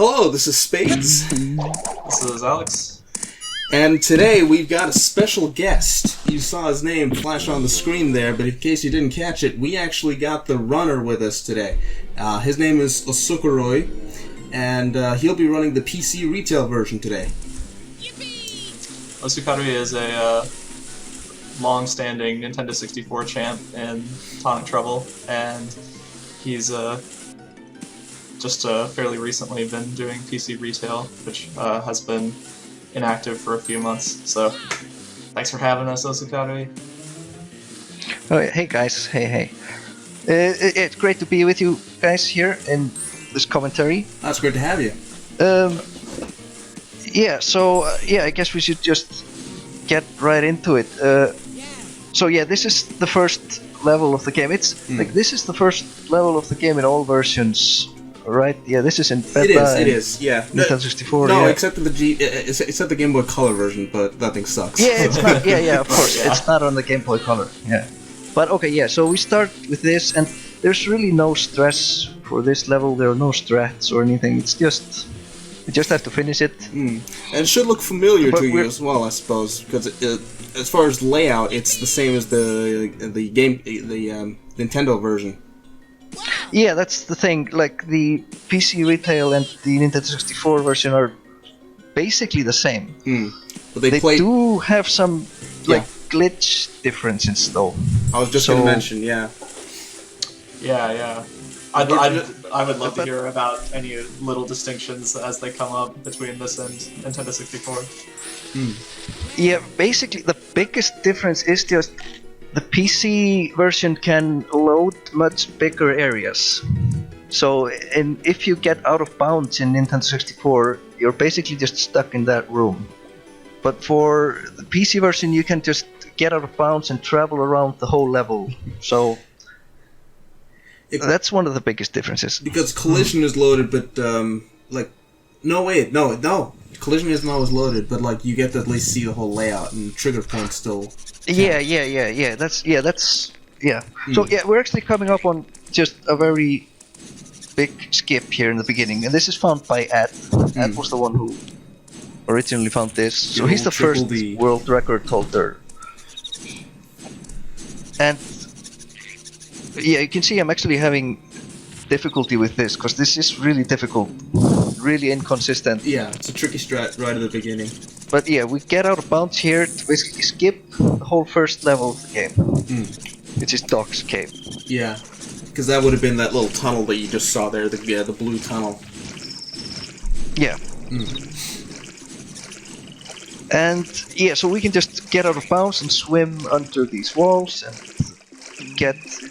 Hello, this is Spades. This is Alex. And today we've got a special guest. You saw his name flash on the screen there, but in case you didn't catch it, we actually got the runner with us today. His name is Osukarui, and he'll be running the PC retail version today. Osukarui is a long-standing Nintendo 64 champ in Tonic Trouble, and he's just fairly recently been doing PC retail, which has been inactive for a few months. So, thanks for having us, Osukarui. Oh, hey guys, hey. It's great to be with you guys here in this commentary. That's great to have you. I guess we should just get right into it. This is the first level of the game. It's like this is the first level of the game in all versions, right? Yeah, this is in beta. It is. Yeah. Nintendo 64. No, yeah. except the Game Boy Color version, but that thing sucks. Yeah, it's not. Yeah, of course, it's not on the Game Boy Color. Yeah, but okay, yeah. So we start with this, and there's really no stress for this level. There are no strats or anything. It's just we just have to finish it. And it should look familiar to you as well, I suppose, because as far as layout, it's the same as the Nintendo version. Yeah, that's the thing. Like the PC retail and the Nintendo 64 version are basically the same. But they do have some glitch differences, though. I was just going to mention, yeah. Yeah. I would love to hear about any little distinctions as they come up between this and Nintendo 64. Yeah, basically the biggest difference is just the PC version can load much bigger areas. So, if you get out of bounds in Nintendo 64, you're basically just stuck in that room. But for the PC version, you can just get out of bounds and travel around the whole level. So that's one of the biggest differences. Because collision is loaded, but no. Collision isn't always loaded, but you get to at least see the whole layout and trigger points still. Yeah. That's. So we're actually coming up on just a very big skip here in the beginning, and this is found by Ed. Ed was the one who originally found this, so he's the first world record holder. And you can see I'm actually having difficulty with this, because this is really difficult, really inconsistent. Yeah, it's a tricky strat right at the beginning. But we get out of bounds here to basically skip the whole first level of the game, which is Doc's Cave. Yeah, because that would have been that little tunnel that you just saw there, the blue tunnel. Yeah. And so we can just get out of bounds and swim under these walls and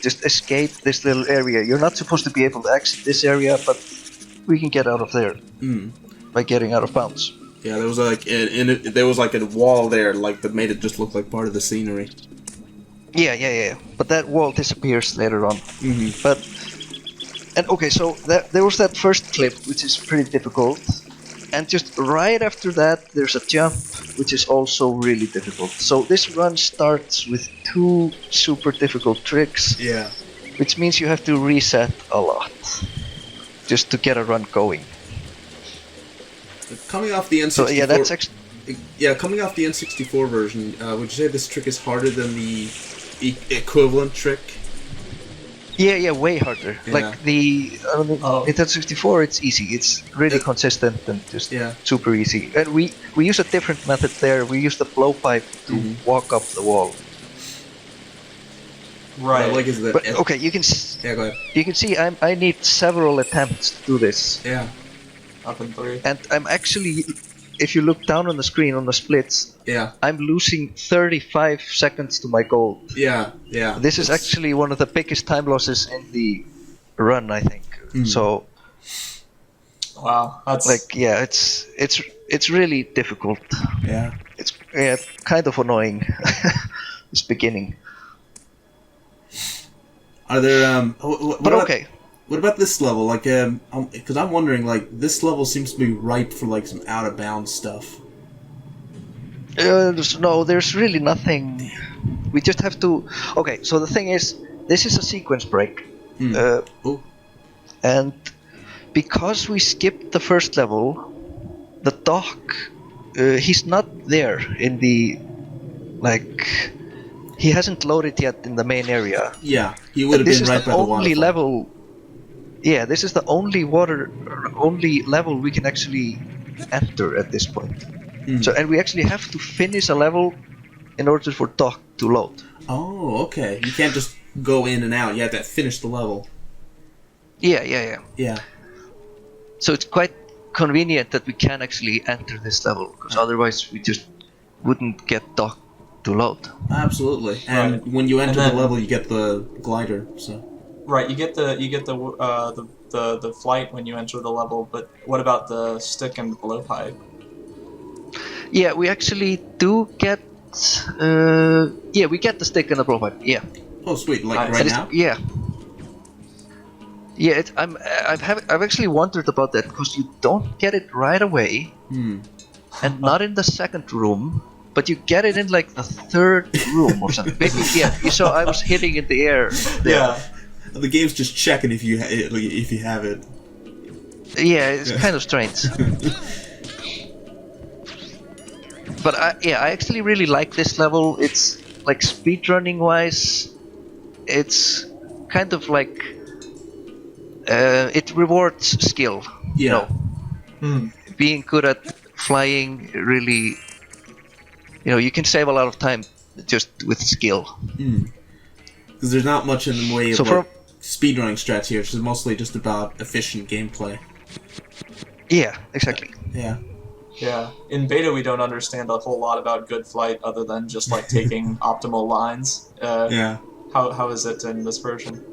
just escape this little area. You're not supposed to be able to exit this area, but we can get out of there by getting out of bounds. Yeah, there was a wall there, that made it just look like part of the scenery. Yeah. But that wall disappears later on. So there was that first clip, which is pretty difficult, and just right after that, there's a jump, which is also really difficult. So this run starts with 2 super difficult tricks. Yeah. Which means you have to reset a lot just to get a run going. Coming off the N64, coming off the N64 version, would you say this trick is harder than the equivalent trick? Yeah, way harder. Yeah. Like the Nintendo 64, it's easy. It's really consistent and just super easy. And we use a different method there. We use the blowpipe to walk up the wall. Right. You can. Yeah, go ahead. You can see I need several attempts to do this. Yeah. Up in 3. And I'm actually, if you look down on the screen on the splits, I'm losing 35 seconds to my goal. Yeah. This is actually one of the biggest time losses in the run, I think. So. Wow, that's it's really difficult. Yeah. It's kind of annoying. This beginning. Are there okay. What about this level? Because I'm wondering, this level seems to be ripe for some out of bounds stuff. No, there's really nothing. We just have to. Okay, so the thing is, this is a sequence break, and because we skipped the first level, the dock, he's not there in the, like, he hasn't loaded yet in the main area. Yeah, he would have been right by the waterfall. Only level. Yeah, this is the only level we can actually enter at this point. So, and we actually have to finish a level in order for dock to load. Oh, okay. You can't just go in and out. You have to finish the level. Yeah. So it's quite convenient that we can actually enter this level, because otherwise we just wouldn't get dock to load. Absolutely. And Right. when you enter the level, you get the glider. So. Right, you get the flight when you enter the level, but what about the stick and the blowpipe? Yeah, we actually do get. We get the stick and the blowpipe. Yeah. Oh, sweet! Like Nice. right now? Yeah. Yeah, I've actually wondered about that, because you don't get it right away, and not in the second room, but you get it in like the third room or something. Maybe, yeah. So I was hitting in the air. There. Yeah. The game's just checking if you have it. Yeah, it's kind of strange. But I actually really like this level. It's like speedrunning wise, it's kind of like it rewards skill. Yeah. Being good at flying really, you can save a lot of time just with skill. Because there's not much in the way of So speedrunning strats here. It's mostly just about efficient gameplay. Yeah, exactly. Yeah. Yeah. In beta, we don't understand a whole lot about good flight other than just like taking optimal lines. Yeah. How is it in this version?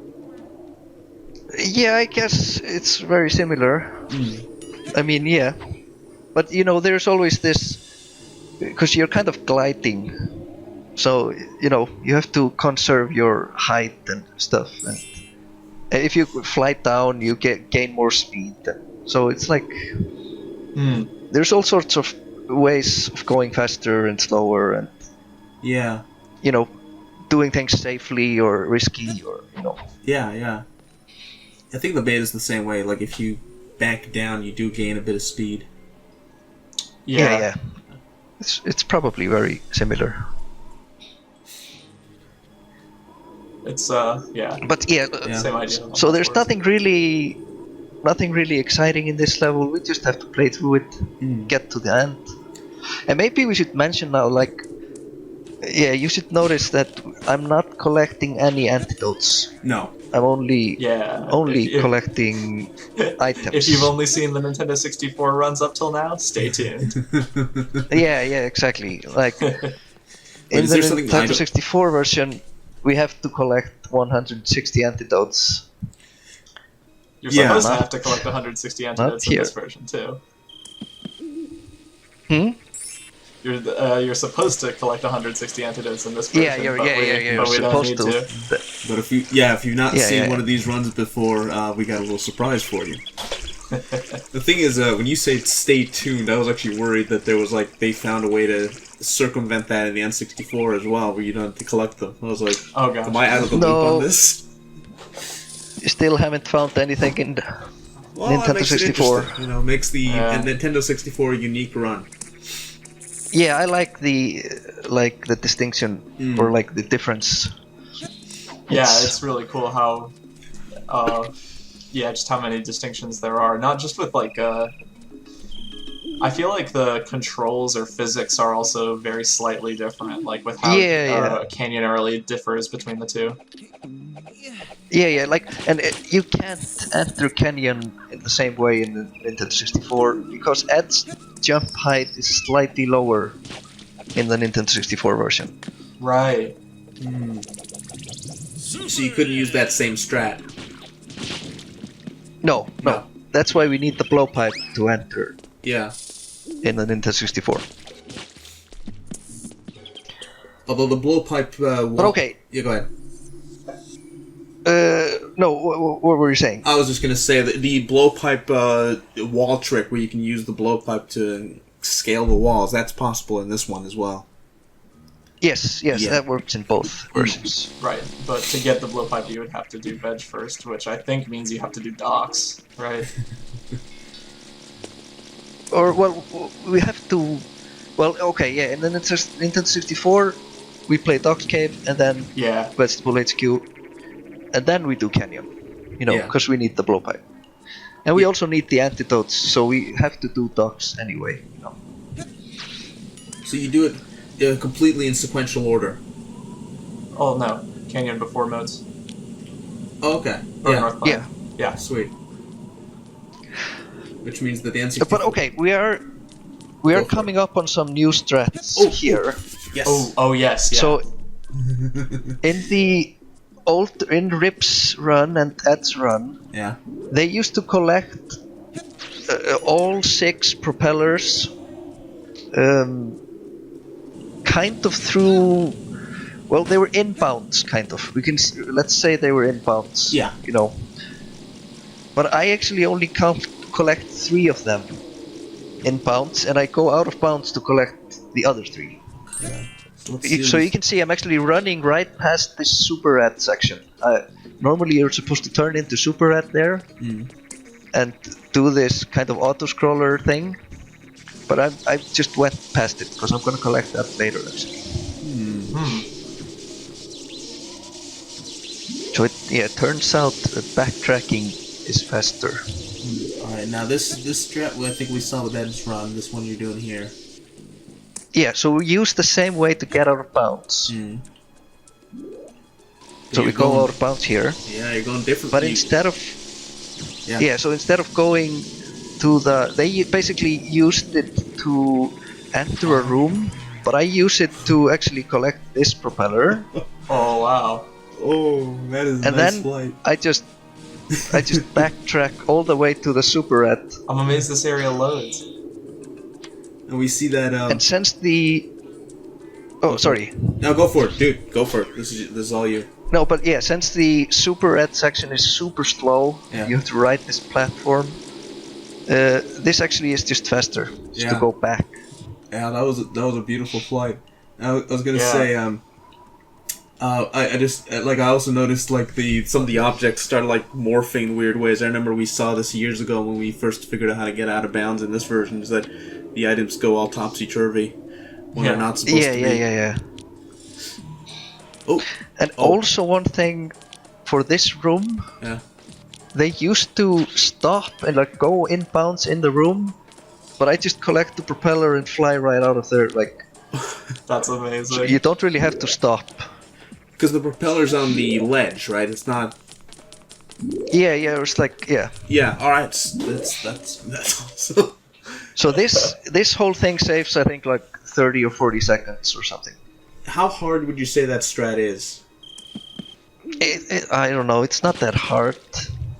Yeah, I guess it's very similar. I mean, yeah. But, there's always this, because you're kind of gliding. So, you have to conserve your height and stuff. And if you fly down, you gain more speed. So it's like, there's all sorts of ways of going faster and slower and, Yeah. doing things safely or risky or, Yeah. I think the beta's the same way. Like, if you back down, you do gain a bit of speed. Yeah. It's probably very similar. It's yeah. But yeah. Same idea. So there's nothing really exciting in this level. We just have to play through it, get to the end. And maybe we should mention now, like, you should notice that I'm not collecting any antidotes. No. I'm only if collecting items. If you've only seen the Nintendo 64 runs up till now, stay tuned. Yeah, exactly. Like in the Nintendo 64 version, we have to collect 160 antidotes. You're supposed to have to collect 160 antidotes in this version too. You're supposed to collect 160 antidotes in this version. You're but we don't supposed need to. But if you've not seen one of these runs before, we got a little surprise for you. The thing is, when you say stay tuned, I was actually worried that there was they found a way to circumvent that in the N64 as well, where you don't have to collect them. I was like, oh gosh, am I out of the loop on this? You still haven't found anything in the Nintendo 64. Makes the Nintendo 64 a unique run. Yeah, I like the distinction or the difference. Yeah, it's really cool how, just how many distinctions there are. Not just with I feel like the controls or physics are also very slightly different, like with how Canyon Early differs between the two. Yeah, and you can't enter Canyon in the same way in the Nintendo 64 because Ed's jump height is slightly lower in the Nintendo 64 version. Right. So you couldn't use that same strat? No. That's why we need the blowpipe to enter. Yeah. In the Nintendo 64. Although the blowpipe... but okay. Yeah, go ahead. No, what were you saying? I was just going to say that the blowpipe wall trick where you can use the blowpipe to scale the walls, that's possible in this one as well. Yes, Yeah. that works in both versions. Right, but to get the blowpipe, you would have to do veg first, which I think means you have to do docks, right? Or well, we have to. Well, okay, yeah. And then it's just Nintendo 64. We play Doc's Cave and then Yeah. Vegetable HQ, and then we do Canyon. You know, Yeah. because we need the blowpipe, and we also need the antidotes, so we have to do Doc's anyway. You know. So you do it completely in sequential order. Oh no, Canyon before modes. Oh, okay. Or Yeah. North Planet. Yeah. Yeah. Sweet. Which means that the N64. But okay, we are Go for coming up on some new strats Oh, here. Yes. Oh yes, yeah. So in the in Rip's run and Ed's run, Yeah. they used to collect all 6 propellers, kind of through. Well, they were inbounds, kind of. Let's say they were inbounds. Yeah. You know. But I actually only collect 3 of them inbounds, and I go out of bounds to collect the other 3. So let's see So you this. can see I'm actually running right past this super rat section. Normally you're supposed to turn into super rat there and do this kind of auto scroller thing, but I just went past it because I'm gonna collect that later actually. So it turns out that backtracking is faster. All right. Now this strat I think we saw with Ed's run. This one you're doing here. Yeah, so we use the same way to get out of bounds. So we go out of bounds here. Yeah, you're going different. But instead of so instead of going to they basically used it to enter a room, but I use it to actually collect this propeller. Oh wow. Oh, that is And nice then flight. I just backtrack all the way to the super rat. I'm amazed this area loads. And we see that. And since the sorry. No, go for it, dude. Go for it. This is all you. No, but yeah, since the super red section is super slow, you have to ride this platform. This actually is just faster, just to go back. Yeah, that was a beautiful flight. I was gonna say, I just I also noticed like some of the objects started like morphing in weird ways. I remember we saw this years ago when we first figured out how to get out of bounds in this version. Is that the items go all topsy turvy when they're not supposed to be. Yeah. Oh. And also one thing for this room, they used to stop and like go inbounds in the room, but I just collect the propeller and fly right out of there. Like that's amazing. So you don't really have to stop. Because the propeller's on the ledge, right? It's not. Yeah. It's like Yeah. All right. That's awesome. So this whole thing saves, I think, like 30 or 40 seconds or something. How hard would you say that strat is? I don't know. It's not that hard.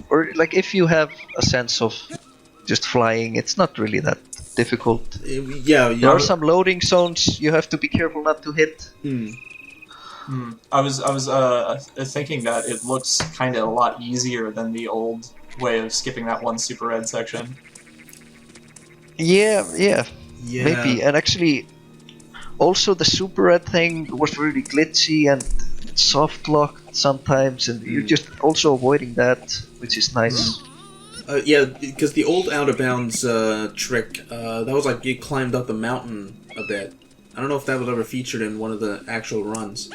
Or like if you have a sense of just flying, it's not really that difficult. There are some loading zones you have to be careful not to hit. I was thinking that it looks kind of a lot easier than the old way of skipping that one super red section. Yeah, maybe. And actually, also the super red thing was really glitchy and soft locked sometimes, and you're just also avoiding that, which is nice. Yeah, because the old out of bounds trick, that was like you climbed up the mountain a bit. I don't know if that was ever featured in one of the actual runs.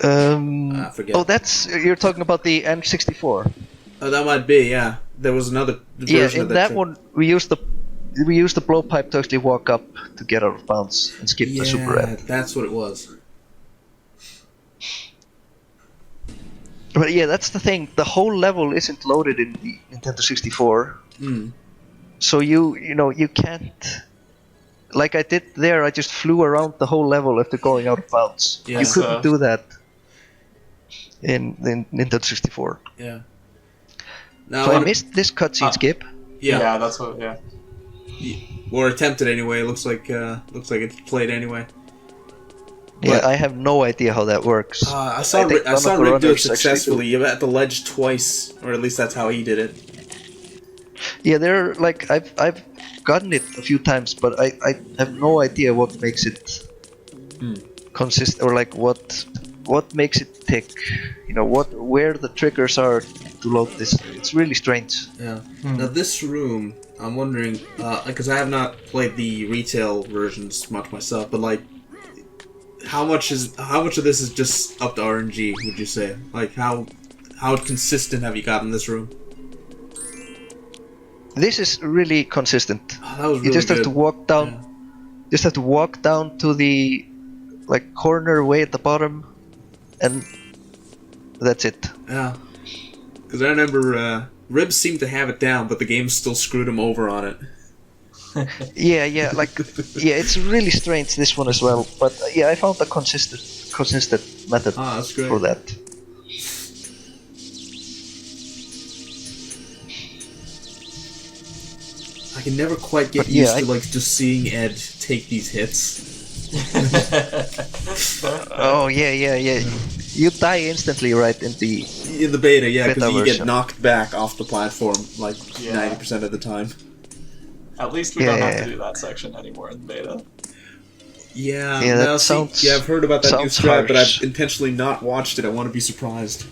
I forget. Oh, you're talking about the N64. Oh, that might be. Yeah, there was another version in of that. That one we used the blowpipe to actually walk up to get out of bounds and skip the super red. That's what it was. But yeah, that's the thing. The whole level isn't loaded in the Nintendo 64. So you can't. Like I did there, I just flew around the whole level after going out of bounds. Yeah. You couldn't do that in Nintendo 64. Yeah. Now, So I missed this cutscene skip. Yeah, that's what. Yeah. Or attempted anyway. Looks like it's played anyway. Yeah, I have no idea how that works. I saw Rick do it successfully. You're at the ledge twice, or at least that's how he did it. Yeah, they're like I've gotten it a few times, but I have no idea what makes it consist, or like what makes it tick. You know, where the triggers are to load this. It's really strange. Yeah. Now this room, I'm wondering, because I have not played the retail versions much myself, but like, how much of this is just up to RNG? Would you say? Like, how consistent have you gotten this room? This is really consistent. Oh, that was really You just have good. to walk down. Yeah. Just have to walk down to the like corner way at the bottom, and that's it. Yeah. Because I remember Ribs seemed to have it down, but the game still screwed him over on it. Yeah, it's really strange, this one as well. But yeah, I found a consistent method That's great. for that. I can never quite get used to like just seeing Ed take these hits. Oh yeah. You die instantly, right, in the beta, yeah, because beta you get version. knocked back off the platform like Yeah. 90% of the time. At least we don't have to do that section anymore in beta. Yeah, Yeah, that now, sounds- I've heard about that new sounds strat, but harsh. I've intentionally not watched it. I want to be surprised.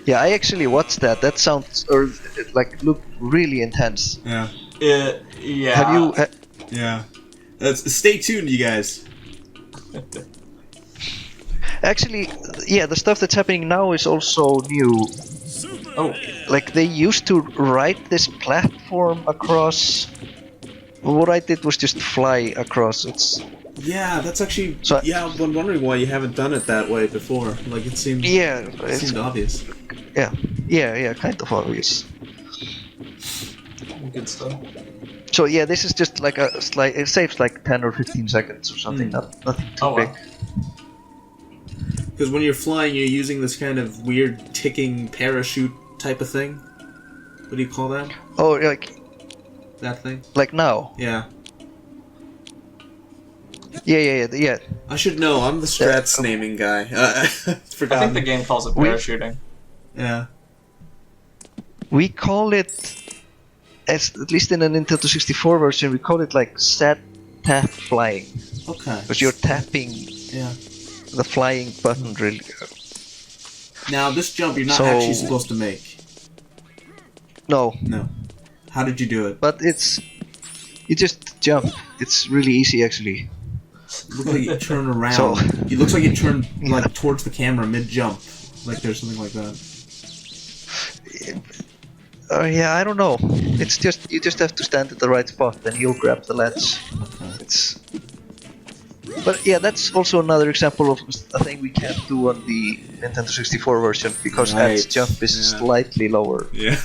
Yeah, I actually watched that. That sounds it looked really intense. Yeah, Yeah. Have you? yeah. Stay tuned, you guys. Actually, yeah, the stuff that's happening now is also new. Oh, Like they used to ride this platform across. What I did was just fly across. It's Yeah, that's actually. So- yeah, I'm wondering why you haven't done it that way before. Like it seemed. yeah, It seemed obvious. yeah, kind of obvious. good stuff. So yeah, this is just like it saves like 10 or 15 seconds or something. Nothing too Oh, big. wow. Because when you're flying, you're using this kind of weird ticking parachute type of thing. What do you call that? Oh, like That thing? now. Yeah. Yeah. I should know. I'm the strats naming guy. I Forgot. think the game calls it parachuting. Yeah. We call it, at least in the Nintendo 64 version, we call it like set tap flying, Okay. because you're tapping Yeah. the flying button really. Now this jump you're not So- actually supposed to make. No, No. How did you do it? but you just jump. It's really easy actually. It looks like you turn around. So- It looks like you turn like towards the camera mid jump. Like there's something like that. Yeah, I don't know. It's just you just have to stand at the right spot, and you'll grab the ledge. It's. But yeah, that's also another example of a thing we can't do on the Nintendo 64 version because Ed's Right. jump is Yeah. slightly lower. Yeah.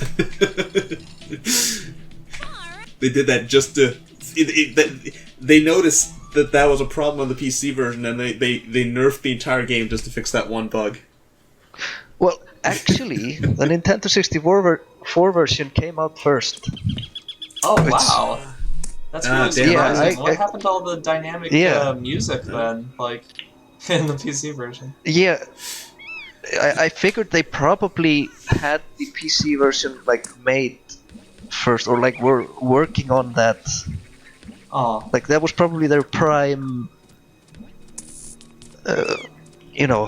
They did that just to. They noticed that was a problem on the PC version, and they nerfed the entire game just to fix that one bug. Well, actually, the Nintendo 64 version came out first. Oh, It's- wow. That's Ah, really damn. Yeah, surprising. I- What happened to all the dynamic Yeah. music then, like, in the PC version? Yeah, I figured they probably had the PC version like made first, or like were working on that. Oh, Like that was probably their prime. You know,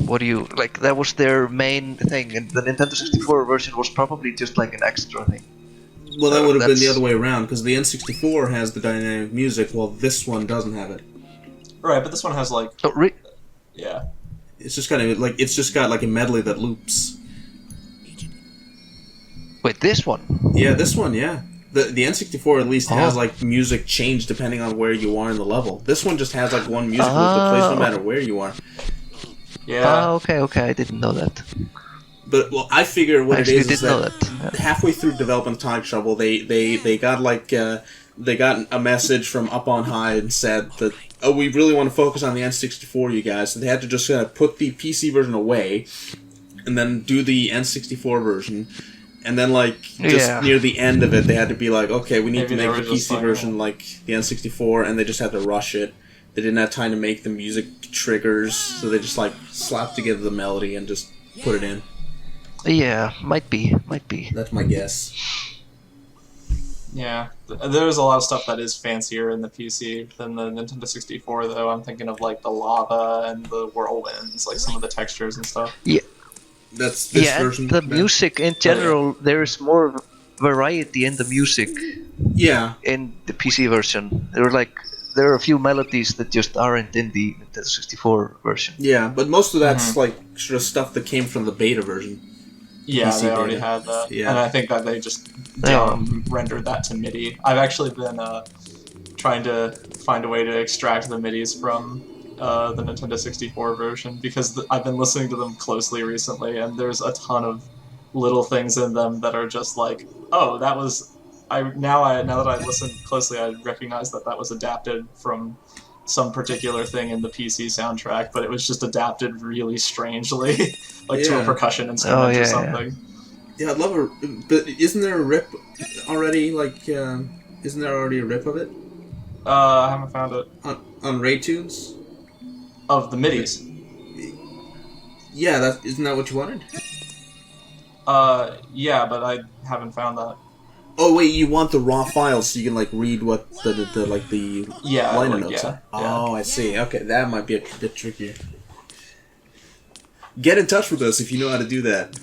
what do you like? That was their main thing, and the Nintendo 64 version was probably just like an extra thing. Well, that would have been the That's- other way around because the N64 has the dynamic music, while this one doesn't have it. right, but this one has, like, Oh, yeah. It's just got like a medley that loops. wait, this one? Yeah, this one, yeah. The N64 at least has Oh. like music change depending on where you are in the level. This one just has like one music loop that plays no matter where you are. Yeah. Okay, I didn't know that. But well, I figure what I it actually is didn't know that. Yeah. halfway through developing Tonic Trouble, they got like they got a message from up on high and said that we really want to focus on the N64, you guys. So they had to just put the PC version away and then do the N64 version. And then, like, just Yeah. near the end of it, they had to be like, okay, we need Maybe to they make were the just PC like, version like the N64, and they just had to rush it. They didn't have time to make the music triggers, so they just, like, slapped together the melody and just put it in. Yeah, might be. That's my guess. Yeah, there's a lot of stuff that is fancier in the PC than the Nintendo 64, though. I'm thinking of like the lava and the whirlwinds, like some of the textures and stuff. Yeah, That's this yeah, version. and the music in general, there is more variety in the music Yeah. in the PC version. There are a few melodies that just aren't in the Nintendo 64 version. Yeah, but most of that's like sort of stuff that came from the beta version. Yeah, PC they already beta. had that, Yeah. and I think that they just rendered that to MIDI. I've actually been trying to find a way to extract the MIDIs from the Nintendo 64 version because I've been listening to them closely recently, and there's a ton of little things in them that are just like, oh, that was. Now that I listen closely, I recognize that was adapted from some particular thing in the PC soundtrack, but it was just adapted really strangely, like to a percussion instrument or something. Yeah, I'd love but isn't there a rip already? Like, isn't there already a rip of it? I haven't found it. On RayTunes? Of the MIDIs? Yeah, isn't that what you wanted? Yeah, but I haven't found that. Oh wait, you want the raw files so you can like read what the liner notes are. Oh, I see. Okay, that might be a bit trickier. Get in touch with us if you know how to do that.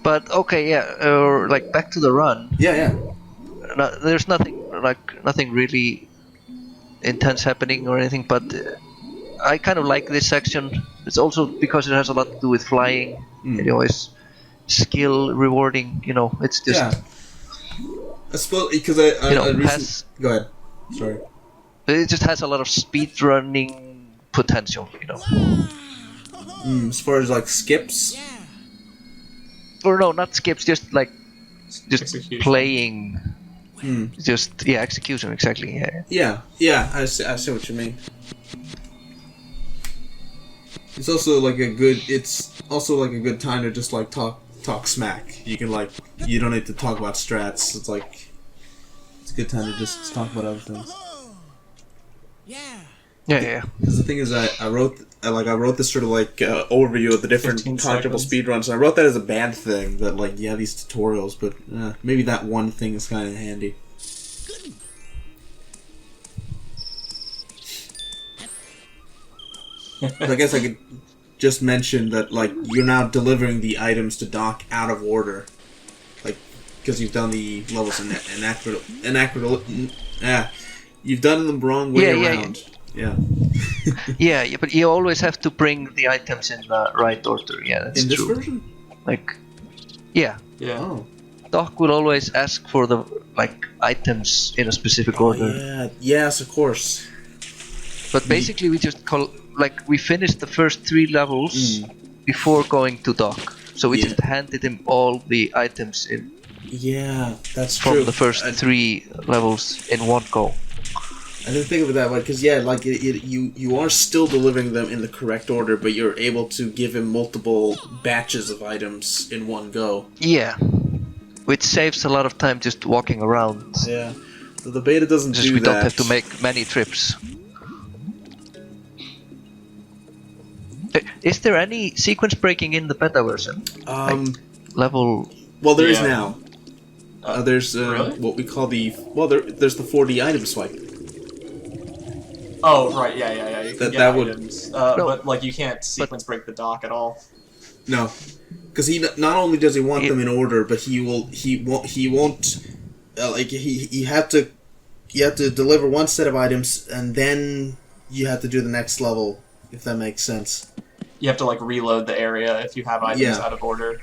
But okay, like back to the run. Yeah. There's nothing really intense happening or anything, but I kind of like this section. It's also because it has a lot to do with flying. You know, it's skill rewarding. You know, it's just. Yeah. I suppose because I go ahead. Sorry. It just has a lot of speed running potential. You know. As far as like skips. Or no, not skips. Just Execution. Playing. Just execution exactly. Yeah. I see what you mean. It's also like a good time to just like talk smack. You can you don't need to talk about strats. It's a good time to just talk about other things. Yeah. Because the thing is, I wrote this sort of overview of the different Tonic Trouble speedruns, and I wrote that as a bad thing that you have these tutorials, but maybe that one thing is kind of handy. I guess I could just mention that you're now delivering the items to Doc out of order, because you've done the levels you've done them wrong way around. Yeah, but you always have to bring the items in the right order. Yeah, that's in this true. version. Yeah. Oh. Doc will always ask for the items in a specific order. Yeah. Yes, of course. But basically, we just we finished the first 3 levels before going to Doc. So we just handed him all the items in. Yeah, that's from true. The first 3 levels in one go. I didn't think of it that way, because you are still delivering them in the correct order, but you're able to give him multiple batches of items in one go. Yeah, which saves a lot of time just walking around. Yeah, so the beta doesn't do that. We don't have to make many trips. Is there any sequence breaking in the beta version? Level. Well, there is now. There's really? What we call there's the 4D item swipe. Oh right, yeah. You can get items, no. but you can't sequence break the Doc at all. No, because he not only does he want them in order, but he won't. You have to deliver one set of items, and then you have to do the next level, if that makes sense. You have to reload the area if you have items out of order.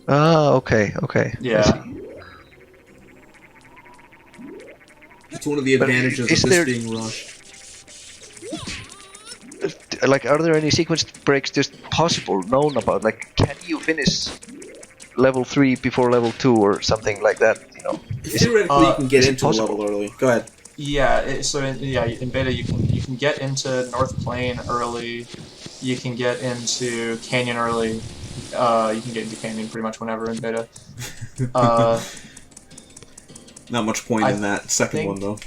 Ah, okay. Yeah. It's one of the advantages of this being rushed. Are there any sequence breaks just possible, known about? Can you finish level 3 before level 2 or something like that? You know. Theoretically, you can get into a level early. Go ahead. Yeah. In beta you can get into North Plain early. You can get into Canyon early. You can get into Canyon pretty much whenever in beta. Not much point in that second one, though.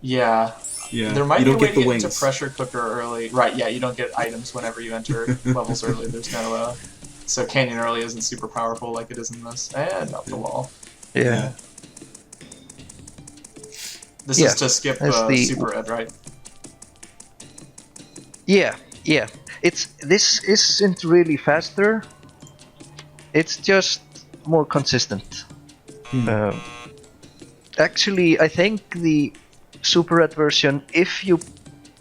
Yeah. Yeah. There might you be a don't way get to the get wings. into Pressure Cooker early. Right, yeah, you don't get items whenever you enter levels early. There's no So Canyon Early isn't super powerful like it is in this. And up the wall. Yeah. This Yeah, is to skip that's the- Super Ed, right? Yeah. This isn't really faster. It's just more consistent. Actually, I think the Super Red version, if you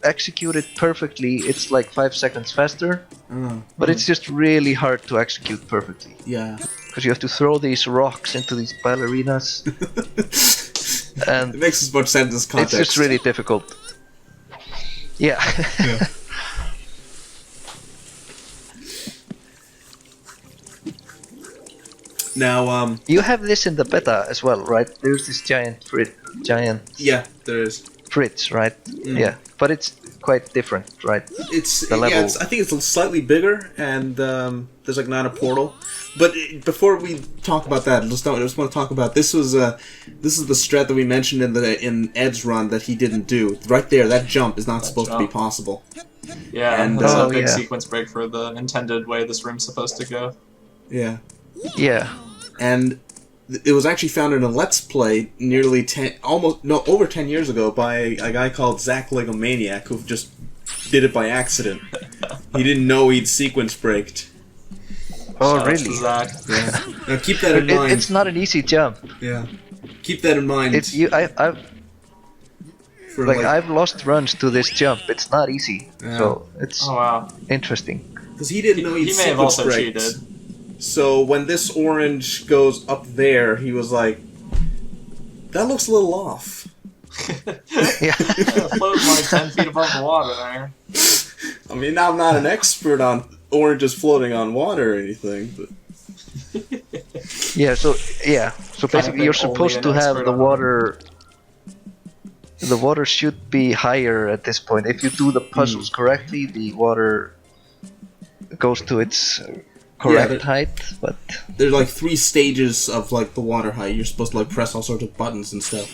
execute it perfectly, it's like 5 seconds faster. But it's just really hard to execute perfectly. Yeah. Because you have to throw these rocks into these ballerinas. And It makes as much sense as context. it's just really difficult. Yeah. Yeah. Now, You have this in the beta as well, right? There's this giant yeah, there is. fritz, right? Yeah, but it's quite different, right? It's The level- I think it's slightly bigger, and there's like not a portal. But before we talk about that, I just want to talk about this is the strat that we mentioned in Ed's run that he didn't do. Right there, that jump is not supposed to be possible. Yeah, And, that's a Oh, big yeah. sequence break for the intended way this room's supposed to go. Yeah, Yeah. and it was actually found in a Let's Play over 10 years ago by a guy called Zach Legomaniac who just did it by accident. He didn't know he'd sequence braked. Oh, Shout out to really? Zach. Yeah. Now keep that in mind. It's not an easy jump. Yeah. Keep that in mind. It's you. I've for I've lost runs to this jump. It's not easy. Yeah. So it's Oh wow. interesting. because he didn't know he'd He may have sequence also braked. cheated. So when this orange goes up there, he was like, "That looks a little off." Yeah. Floating like 10 feet above the water there. I mean, I'm not an expert on oranges floating on water or anything, but Yeah. So basically, you're only supposed an to have expert the on water. The water should be higher at this point. If you do the puzzles correctly, the water goes to its correct that- height. But there's like 3 stages of like the water height. You're supposed to like press all sorts of buttons and stuff.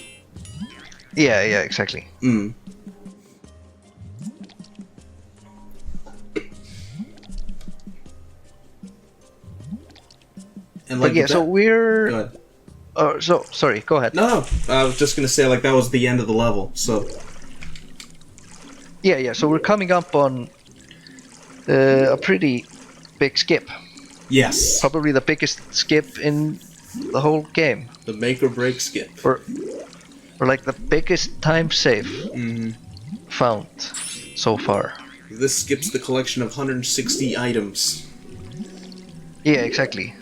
yeah, exactly. Mm. And But yeah, with so that- we're. Go ahead. So sorry. Go ahead. No, I was just gonna say like that was the end of the level. So Yeah. So we're coming up on a pretty big skip. yes, Probably the biggest skip in the whole game, the make or break skip. or like the biggest time save found so far. This skips the collection of 160 items. Yeah, exactly.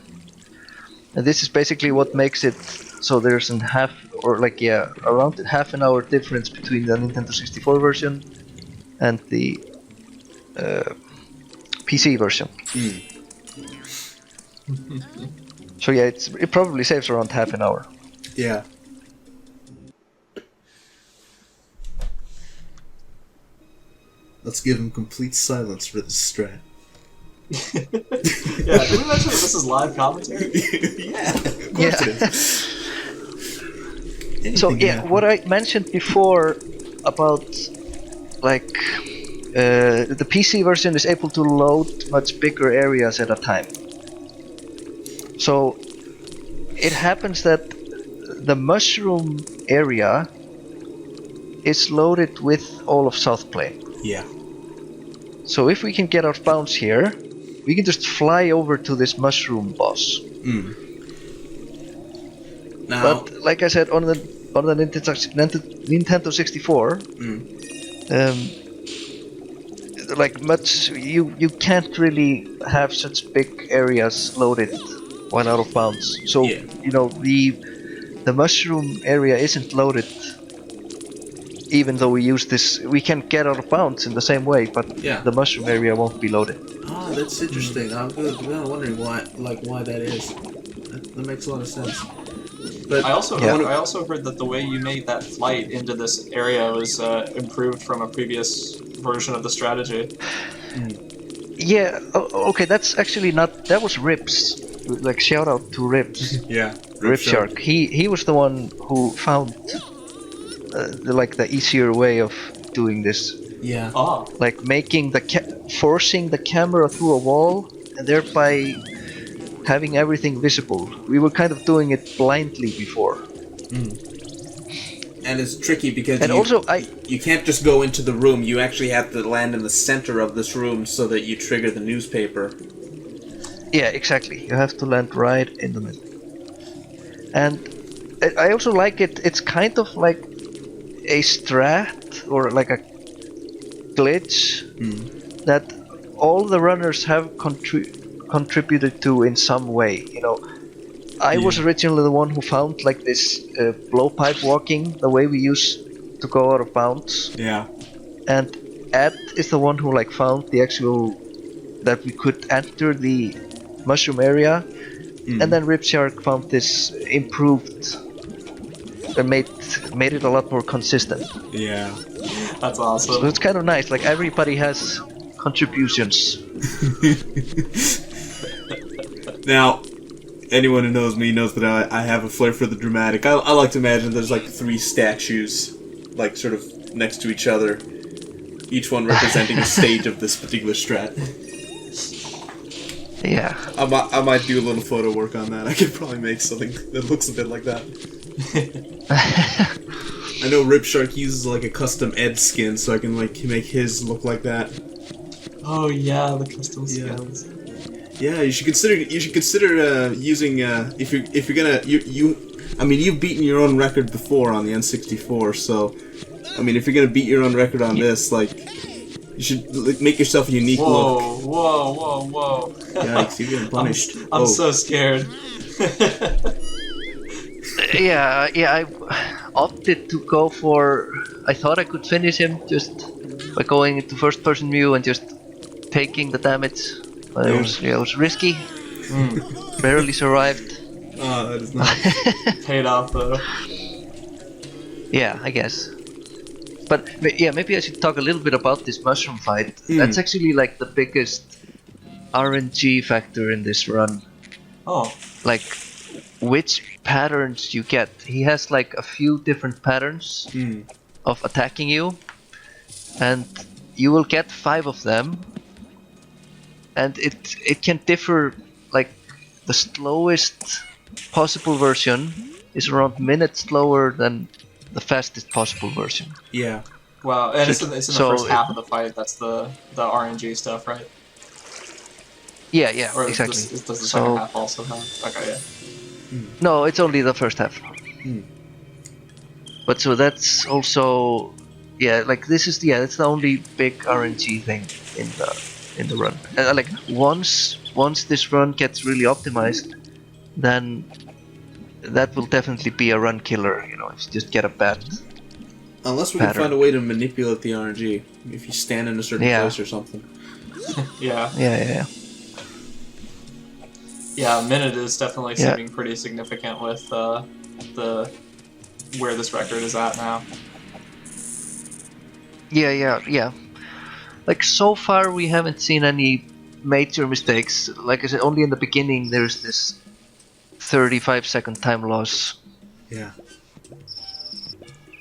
And this is basically what makes it so there's around half an hour difference between the Nintendo 64 version and the PC version. So yeah, it probably saves around half an hour. Yeah. Let's give him complete silence for this strat. Yeah, did we mention that this is live commentary? Yeah, of course it is. So Anything can yeah, happen. what I mentioned before about like the PC version is able to load much bigger areas at a time. So it happens that the mushroom area is loaded with all of South Plane. Yeah. So if we can get out of bounds here, we can just fly over to this mushroom boss. Now, But like I said, on the Nintendo 64, you can't really have such big areas loaded while out of bounds. So Yeah. the mushroom area isn't loaded. Even though we use this, we can get out of bounds in the same way, but Yeah. the mushroom area won't be loaded. that's interesting. I'm wondering why that is. That makes a lot of sense. But I also Yeah. I also heard that the way you made that flight into this area was improved from a previous version of the strategy. Yeah, okay, that's actually not. That was Rips. Like, shout out to Rips. yeah, Rip Shark. He was the one who found the easier way of doing this. Yeah. Oh, Like making forcing the camera through a wall and thereby having everything visible. We were kind of doing it blindly before. And it's tricky because you can't just go into the room. You actually have to land in the center of this room so that you trigger the newspaper. Yeah, exactly. You have to land right in the middle. And I also like it. It's kind of like a strat or like a glitch that all the runners have contributed to in some way. You know, I was originally the one who found like this blowpipe walking, the way we use to go out of bounds. Yeah. And Ed is the one who like found the actual that we could enter the mushroom area, and then Ripshark found this improved and made it a lot more consistent. Yeah. That's awesome. So it's kind of nice. Like everybody has contributions. Now, anyone who knows me knows that I have a flair for the dramatic. I like to imagine there's like 3 statues, like sort of next to each other, each one representing a stage of this particular strat. Yeah. I might do a little photo work on that. I could probably make something that looks a bit like that. I know Ripshark uses like a custom Ed skin, so I can like make his look like that. Oh yeah, the custom skins. Yeah, you should consider using if you're gonna I mean you've beaten your own record before on the N64, so I mean if you're gonna beat your own record on this, like you should make yourself a unique look. Whoa. Yikes, you're getting punished. I'm so scared. Yeah, I opted to go for. I thought I could finish him just by going into first-person view and just taking the damage. But it was risky. Barely survived. Oh, that is nice. Paid off though. Yeah, I guess. But yeah, maybe I should talk a little bit about this mushroom fight. That's actually like the biggest RNG factor in this run. Oh. Like which patterns you get. He has like a few different patterns of attacking you, and you will get 5 of them. And it can differ. Like the slowest possible version is around minutes slower than the fastest possible version. Yeah. Wow, and it's in the first half of the fight. That's the RNG stuff, right? Yeah, or exactly. Does the second half also have? Okay, yeah. No, it's only the first half. But so that's also, like this is that's the only big RNG thing in the run. And like once this run gets really optimized, then that will definitely be a run killer. You know, if you just get a bad. Unless we can find a way to manipulate the RNG, if you stand in a certain place or something. Yeah. Yeah, minute is definitely seeming pretty significant with where this record is at now. Yeah. Like so far we haven't seen any major mistakes. Like I said, only in the beginning there's this 35-second time loss. Yeah.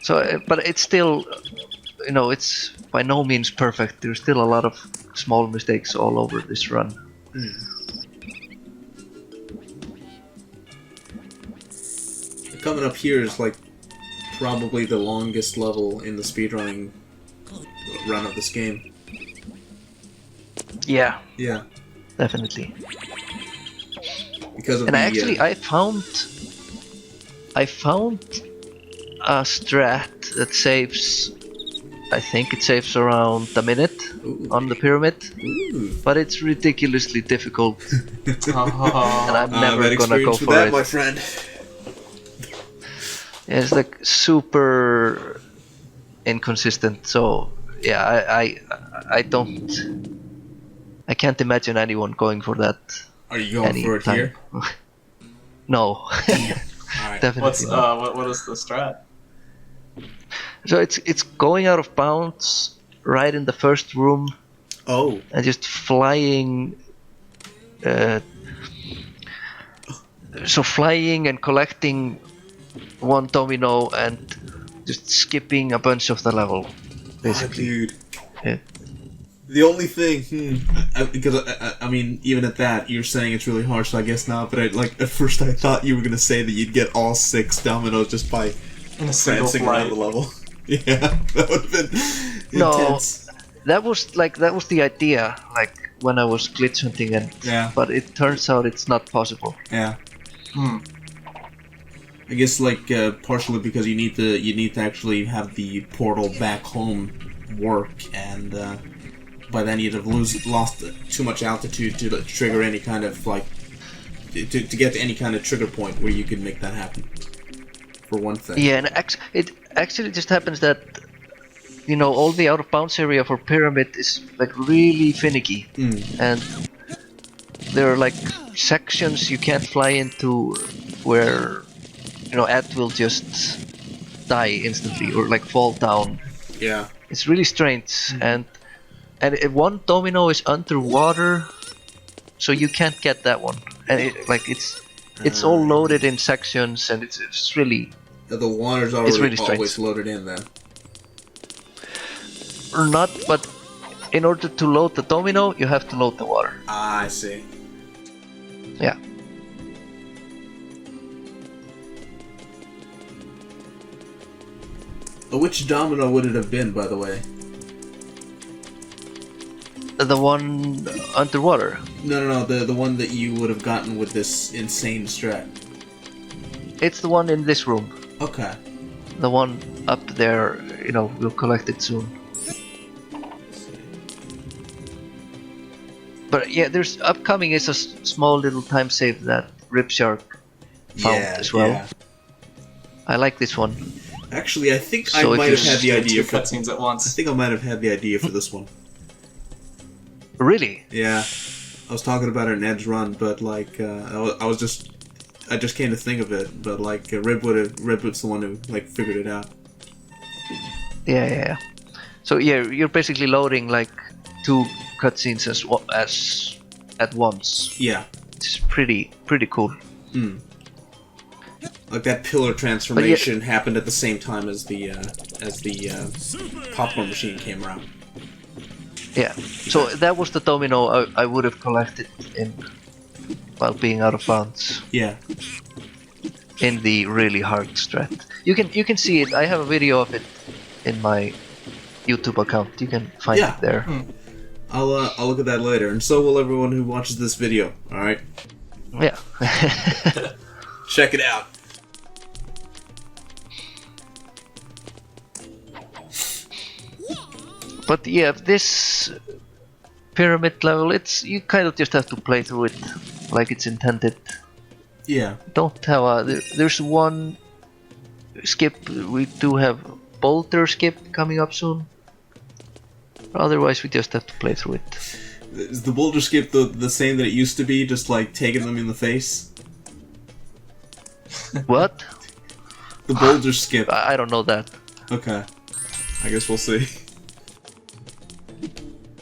So, but it's still, it's by no means perfect. There's still a lot of small mistakes all over this run. Coming up here is like probably the longest level in the speedrunning run of this game. Yeah, Because definitely. of I found a strat that saves. I think it saves around a minute on the pyramid, but it's ridiculously difficult, and I'm never gonna go for it. My friend. Yeah, it's like super inconsistent. So yeah, I can't imagine anyone going for that. Are you going for it here? No. Alright. Definitely not. What is the strat? So it's going out of bounds right in the first room. Oh. And just flying. So flying and collecting one domino and just skipping a bunch of the level, basically. Oh, dude. Yeah. The only thing, because I mean, even at that, you're saying it's really hard, so I guess not. But at first, I thought you were gonna say that you'd get all 6 dominoes just by In a single prancing around the flight. level. Yeah, that would have been intense. That was the idea, like when I was glitch hunting, but it turns out it's not possible. Yeah. Hmm. I guess partially because you need to actually have the portal back home work, and by then you'd have lost too much altitude to trigger any kind of to get to any kind of trigger point where you could make that happen. For one thing. Yeah, and it actually just happens that all the out of bounds area for Pyramid is like really finicky, and there are like sections you can't fly into where Ed will just die instantly or like fall down. Yeah. It's really strange, and one domino is underwater, so you can't get that one. And it's all loaded in sections, and it's really. The water's already really always loaded in then. Or not, but in order to load the domino, you have to load the water. Ah, I see. Yeah. Which domino would it have been, by the way? The one underwater. No, the one that you would have gotten with this insane strat. It's the one in this room. Okay. The one up there, we'll collect it soon. But yeah, there's upcoming is a small little time save that Ripshark found as well. Yeah. I like this one. Actually, I think I might have had the idea for cutscenes at once. I think I might have had the idea for this one. Really? Yeah. I was talking about it in Ed's run, but I just came to think of it, but Ribwood's the one who figured it out. Yeah. So yeah, you're basically loading like 2 cutscenes as at once. Yeah. It's pretty cool. Like that pillar transformation happened at the same time as the popcorn machine came around. Yeah. So that was the domino I would have collected while being out of bounds. Yeah. In the really hard strat. You can see it. I have a video of it in my YouTube account. You can find it there. I'll look at that later, and so will everyone who watches this video. All right. Yeah. Check it out. But yeah, this pyramid level, you kind of just have to play through it like it's intended. Yeah. Don't have there's one skip. We do have boulder skip coming up soon. Otherwise, we just have to play through it. Is the boulder skip the same that it used to be, just like taking them in the face? What? The boulder skip. I don't know that. Okay. I guess we'll see.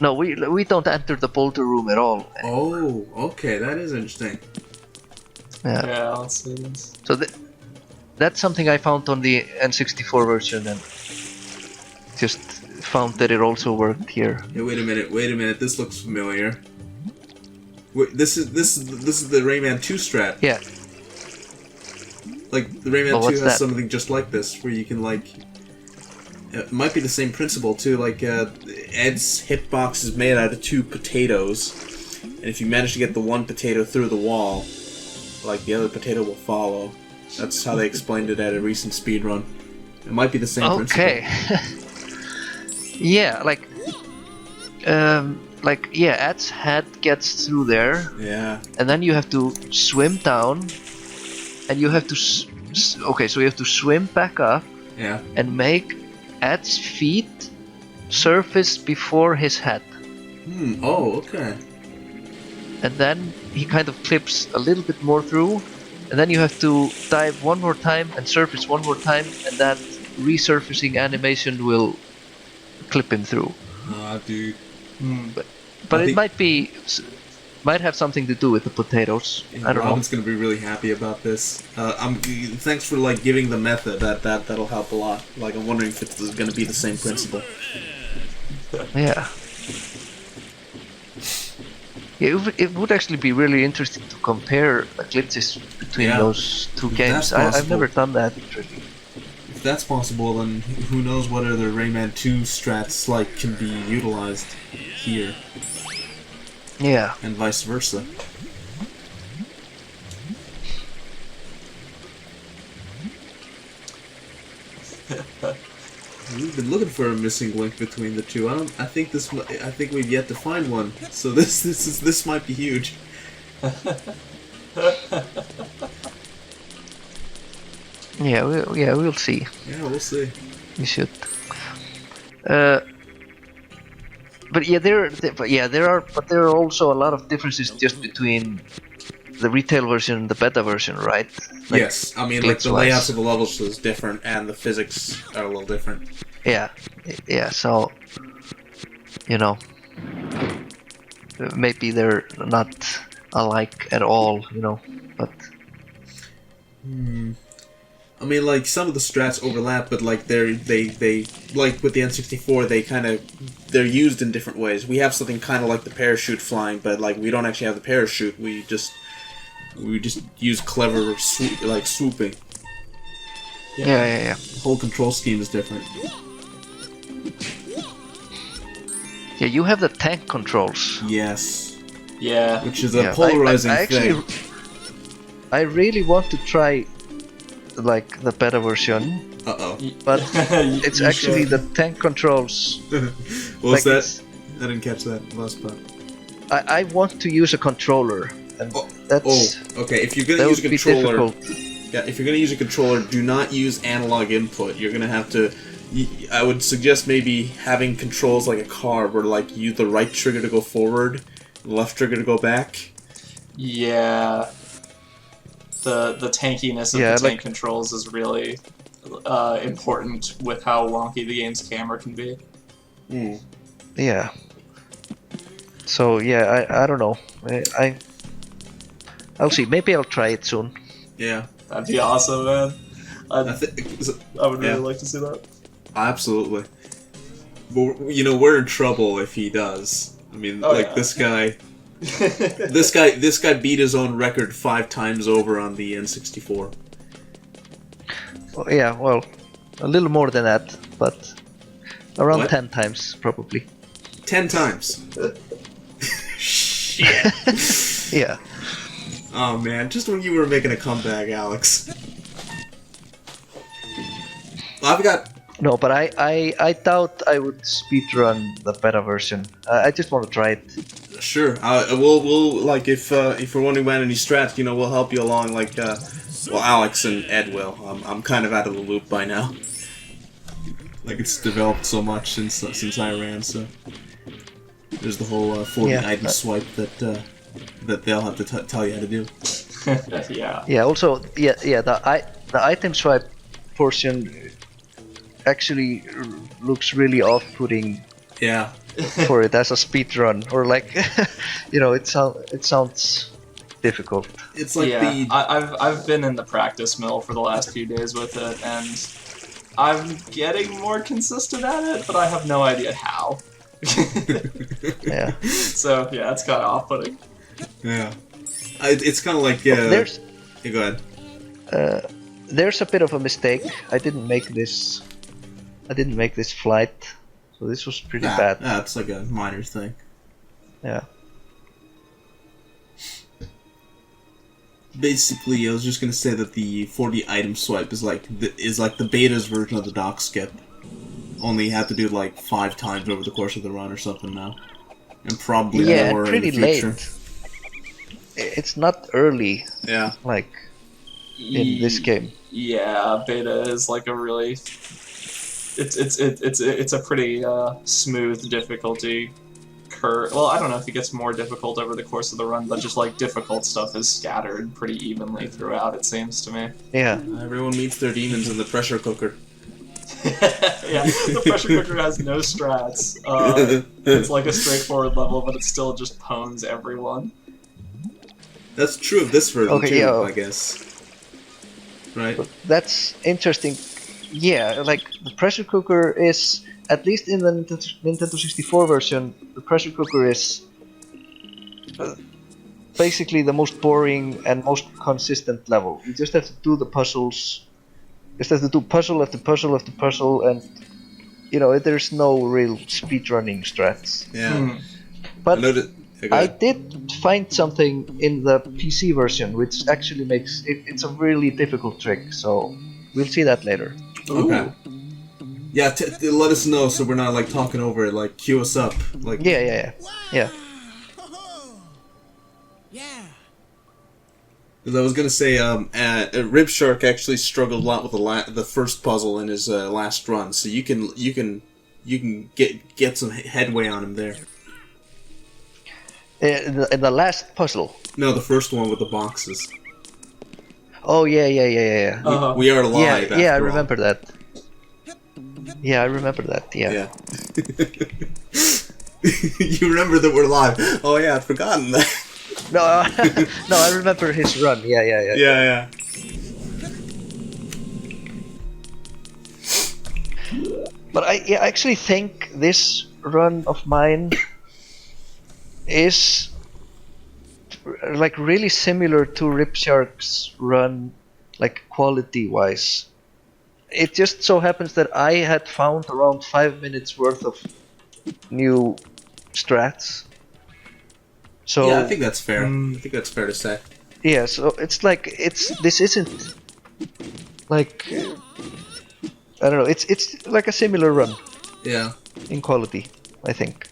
No, we don't enter the Polti Room at all. Oh, okay, that is interesting. Yeah, let's see this. So that's something I found on the N64 version and just found that it also worked here. Hey, wait a minute, this looks familiar. Wait, this is the Rayman 2 strat. Yeah. Like, the Rayman 2 has that? something just like this, where you can, it might be the same principle, too. Ed's hitbox is made out of 2 potatoes, and if you manage to get the one potato through the wall, the other potato will follow. That's how they explained it at a recent speedrun. It might be the same principle. Okay. Yeah, Ed's head gets through there. Yeah. And then you have to swim down, and you have to so you have to swim back up. Yeah. And make Ed's feet surface before his head. Oh, okay. And then he kind of clips a little bit more through, and then you have to dive one more time and surface one more time, and that resurfacing animation will clip him through. Ah, dude. But it might have something to do with the potatoes. I don't Robin's gonna be really happy about this. Thanks for giving the method. That'll help a lot. I'm wondering if it's gonna be the same principle. know. Yeah. Yeah, it would actually be really interesting to compare the glitches between those two games. I've never done that. If that's possible, then who knows what other Rayman 2 strats like can be utilized here. Yeah. And vice versa. We've been looking for a missing link between the two. I think we've yet to find one. So this might be huge. Yeah, we'll see. Yeah, we'll see. We should. But there are also a lot of differences just between the retail version and the beta version, right? Like, yes, I mean, like the layouts of the levels is different, and the physics are a little different. Yeah. So, maybe they're not alike at all, but. I mean, like some of the strats overlap, but like they like with the N64, they're used in different ways. We have something kind of like the parachute flying, but like we don't actually have the parachute. We just use clever swooping. Yeah. The whole control scheme is different. Yeah, you have the tank controls. Yes. Yeah. Which is a polarizing thing. I really want to try like the beta version. But it's actually the tank controls. What was that? I didn't catch that last part. I want to use a controller. And okay. If you're gonna use a controller, if you're gonna use a controller, do not use analog input. You're gonna have to. I would suggest maybe having controls like a car, where like you the right trigger to go forward, the left trigger to go back. Yeah. The tankiness of the tank controls is really important with how wonky the game's camera can be. Yeah. So yeah, I don't know. I'll see. Maybe I'll try it soon. Yeah. That'd be awesome, man. I would really like to see that. Absolutely. But we're in trouble if he does. I mean, this guy. This guy beat his own record 5 times over on the N64. Well, a little more than that, but around 10 times probably. 10 times. Shit. Yeah. Oh man, just when you were making a comeback, Alex. I've got. No, but I doubt I would speedrun the beta version. I just want to try it. Sure. We'll like if we're wondering about any strats, we'll help you along. Like, Alex and Ed will. I'm kind of out of the loop by now. Like it's developed so much since I ran. So there's the whole 40 item swipe that they'll have to tell you how to do. Yeah. Yeah. Also, the item swipe portion actually looks really off-putting. Yeah. For it as a speedrun, or like, it sounds difficult. It's like I've been in the practice mill for the last few days with it, and I'm getting more consistent at it, but I have no idea how. Yeah. So yeah, it's kind of off-putting. Yeah. It's kind of like go ahead. There's a bit of a mistake. I didn't make this flight. So this was pretty bad. That's like a minor thing. Yeah. Basically, I was just gonna say that the 40 item swipe is like the beta's version of the dock skip. Only you have to do it like 5 times over the course of the run or something now, and probably more pretty in the future. Late. It's not early. Yeah. Like in this game. Yeah, beta is like a really. It's a pretty smooth difficulty curve. Well, I don't know if it gets more difficult over the course of the run, but just like difficult stuff is scattered pretty evenly throughout, it seems to me. Yeah. Everyone meets their demons in the pressure cooker. Yeah, the pressure cooker has no strats. It's like a straightforward level, but it still just pwns everyone. That's true of this version too, I guess. Right? That's interesting. Yeah, like the pressure cooker is, at least in the Nintendo 64 version, the pressure cooker is basically the most boring and most consistent level. You just have to do the puzzles. Just have to do puzzle after puzzle after puzzle, and there's no real speedrunning strats. Yeah. But Okay. I did find something in the PC version which actually makes it's a really difficult trick. So we'll see that later. Okay. Yeah, let us know so we're not like talking over it. Like cue us up. Like Yeah. Yeah. Because I was gonna say, Rib Shark actually struggled a lot with the first puzzle in his last run, so you can get some headway on him there. In the last puzzle. No, the first one with the boxes. Oh yeah. We are live. Yeah, I after remember that. Yeah, I remember that. Yeah. Yeah. You remember that we're live? Oh yeah, I'd forgotten that. No, no, I remember his run. Yeah. Yeah. But I actually think this run of mine is like really similar to Ripshark's run, like quality-wise. It just so happens that I had found around 5 minutes worth of new strats. So Yeah, I think that's fair. I think that's fair to say. yeah, so it's like this isn't like I don't know. It's like a similar run Yeah. in quality, I think.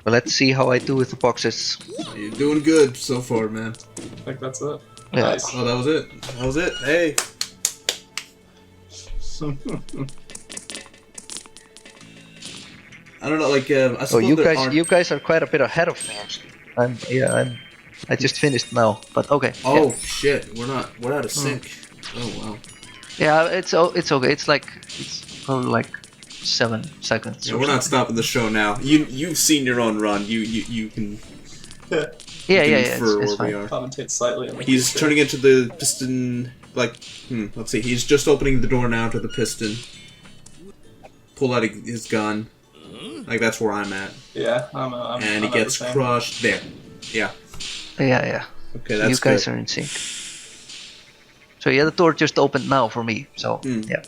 But let's see how I do with the boxes. You're doing good so far, man. I think that's it. Yeah. Nice. Oh, that was it. That was it. Hey. I don't know, like I Oh, suppose there aren't... you guys are quite a bit ahead of me actually. I just finished now, but okay. Oh shit, we're out of sync. Oh wow. Yeah, it's okay. It's probably like 7 seconds. Yeah, or we're not something. stopping the show now. You've seen your own run. You can Yeah, infer it's where we fine. are. Commentate slightly. On the He's future. turning into the piston. Like, let's see. He's just opening the door now to the piston. Pull out his gun. Like that's where I'm at. Yeah, I'm And he I'm gets at the same. crushed there. Yeah. Yeah. Okay, that's You guys good. are in sync. So yeah, the door just opened now for me. So yeah.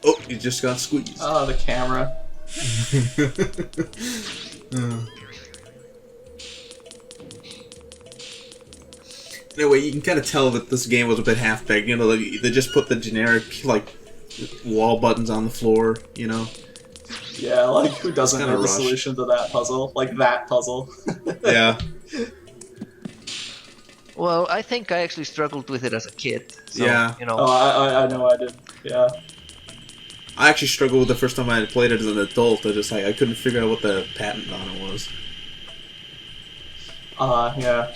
Oh, he just got squeezed. Oh, the camera. Anyway, you can kind of tell that this game was a bit half-baked. You know, they just put the generic, like, wall buttons on the floor, you know? Yeah, like who doesn't Kinda know the rushed. solution to that puzzle? Like that puzzle. Yeah. Well, I think I actually struggled with it as a kid. So, Yeah. You know. Oh, I know I did. Yeah. I actually struggled with the first time I played it as an adult. I couldn't figure out what the patent on it was. Yeah.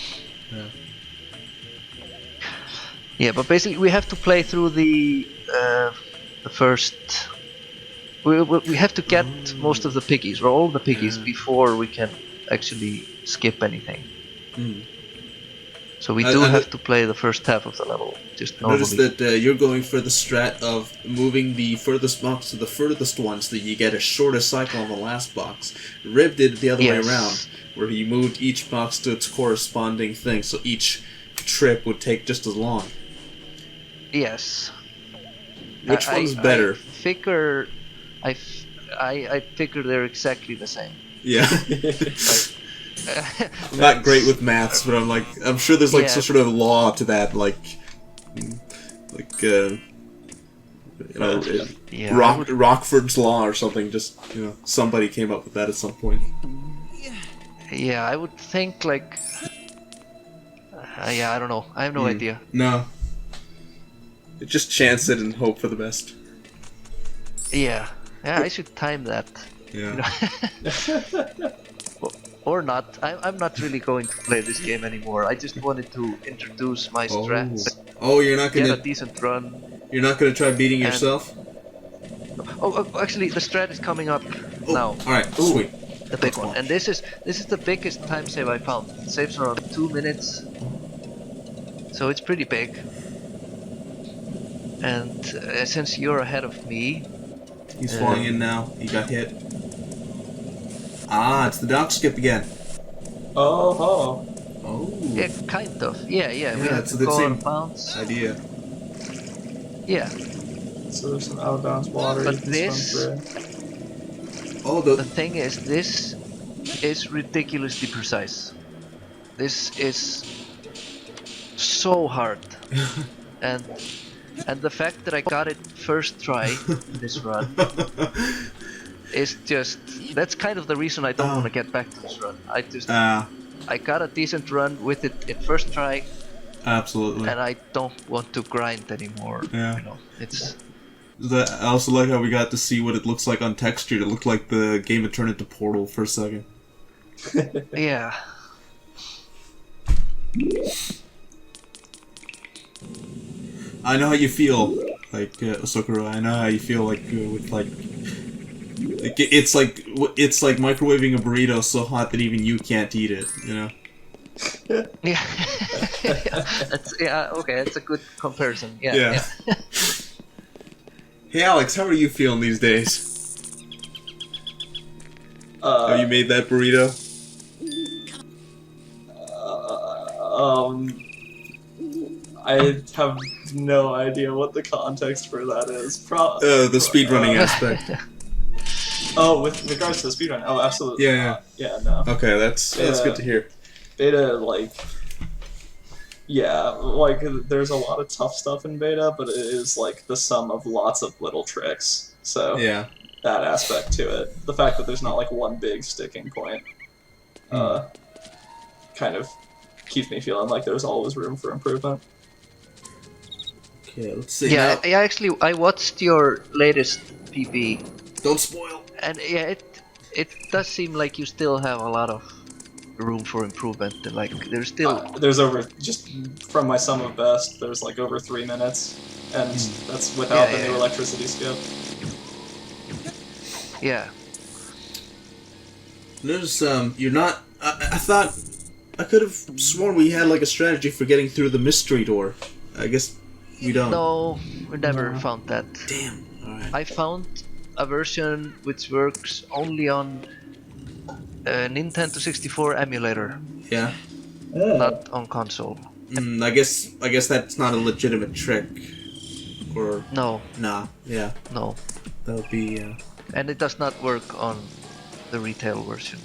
Yeah, but basically we have to play through the first. We have to get most of the piggies, or all the piggies, before we can actually skip anything. So we do have to play the first half of the level, just normally. Notice that you're going for the strat of moving the furthest box to the furthest one so that you get a shorter cycle on the last box. Rib did it the other way Yes. around, where he moved each box to its corresponding thing, so each trip would take just as long. Yes. Which one's better? I figure they're exactly the same. Yeah. I'm not great with maths, but I'm sure there's like Yeah. some sort of law to that, like Yeah, I would- Rockford's law or something. Just somebody came up with that at some point. Yeah, I would think like. Yeah, I don't know. I have no idea. No. Just chance it and hope for the best. Yeah, I should time that. Yeah. Or not. I'm not really going to play this game anymore. I just wanted to introduce my strats, Oh, you're not get a gonna decent run. you're not gonna try beating And- yourself? Oh, actually, the strat is coming up Oh, now. all right, sweet. The big one, and this is the biggest time save I found. It saves around 2 minutes, so it's pretty big. And since you're ahead of me, He's falling in now. He got hit. Ah, it's the dog skip again. Oh. Oh. yeah, kind of. Yeah, we have it's to the go out same of bounds. idea. Yeah, So there's some out of bounds water But you can this- swim through. Oh, the thing is, this is ridiculously precise. This is so hard, and the fact that I got it first try in this run is just, that's kind of the reason I don't want to get back to this run. I got a decent run with it in first try, absolutely. and I don't want to grind anymore. Yeah. You know, it's I also like how we got to see what it looks like on texture. It looked like the game had turned into Portal for a second. yeah. I know how you feel, like Osukarui. I know how you feel, like with like it's like microwaving a burrito so hot that even you can't eat it. You know. Yeah. Okay, that's a good comparison. Yeah. Yeah. Hey Alex, how are you feeling these days? Have you made that burrito? I have no idea what the context for that is. The speedrunning aspect. Oh, with regards to the speedrun, oh, absolutely. Yeah. Yeah, no. Okay, that's good to hear. Beta, like, there's a lot of tough stuff in beta, but it is like the sum of lots of little tricks. So Yeah. that aspect to it, the fact that there's not like one big sticking point, kind of keeps me feeling like there's always room for improvement. Okay, let's see. Yeah, now. I watched your latest PB, Don't spoil. and yeah, it does seem like you still have a lot of room for improvement. Like there's still There's over, just from my sum of best, there's like over 3 minutes, and that's without the new electricity skip. yeah. There's you're not. I thought I could have sworn we had like a strategy for getting through the mystery door. I guess we don't. No, we never found that. Damn. All right. I found a version which works only on Nintendo 64 emulator, Yeah. not on console. I guess that's not a legitimate trick. Or No, nah. Yeah. no. That would be. And it does not work on the retail version.